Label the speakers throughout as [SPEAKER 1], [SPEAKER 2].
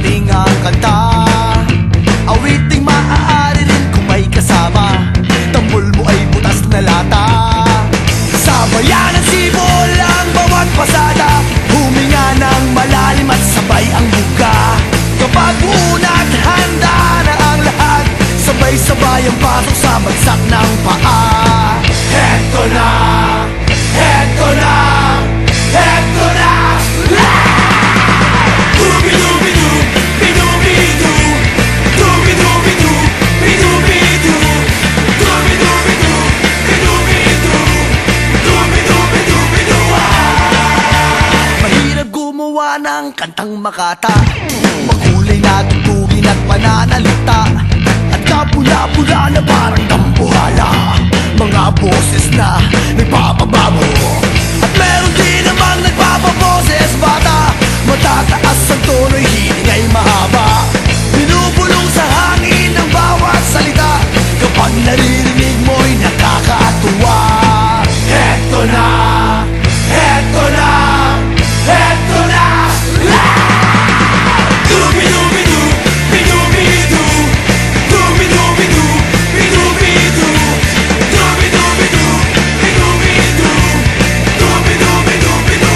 [SPEAKER 1] awiting ang kanta, awiting maaari rin kung may kasama. Tambol mo ay butas na lata, sa bayan ng sibol ang bawat pasada, huminga ng malalim at sabay ang buka. Kapag unat handa na ang lahat, sabay-sabay ang pasok sa bagsak ng paa. Heto na, heto na, heto na. Dubi-dubi-du, bidubi-du, dubi-dubi-du, bidubi-du, dubi-dubi-du, bidubi-du, dubi-dubi-du-bidu. Mahirap gumawa ng kantang makata, makulay na tugtugin at pananalita, at kapula-pula na parang dambuhala, mga boses na nagpapababo. At meron din namang nagpapaboses bata, matataas ang tono'y hiling ay mahaba, binubulong sa hangin ang bawat salita, kapag naririnig mo'y nakakatuwa. Heto na, heto na, heto na. Dubi-dubi-du, bidubi-du, dubi-dubi-du, bidubi-du, dubi-dubi-du, bidubi-du, dubi-dubi-du-bidu.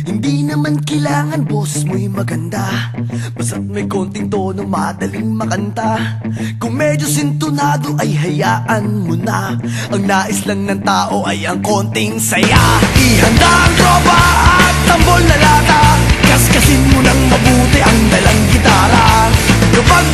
[SPEAKER 1] Hindi naman kailangan boses mo'y maganda, basta't may konting tono madaling makanta. Kung medyo sintonado ay hayaan mo na, ang nais lang ng tao ay ang konting saya. Ihanda ang tropa at tambol na lata, kaskasin mo ng mabuti ang dalang gitara. Kapag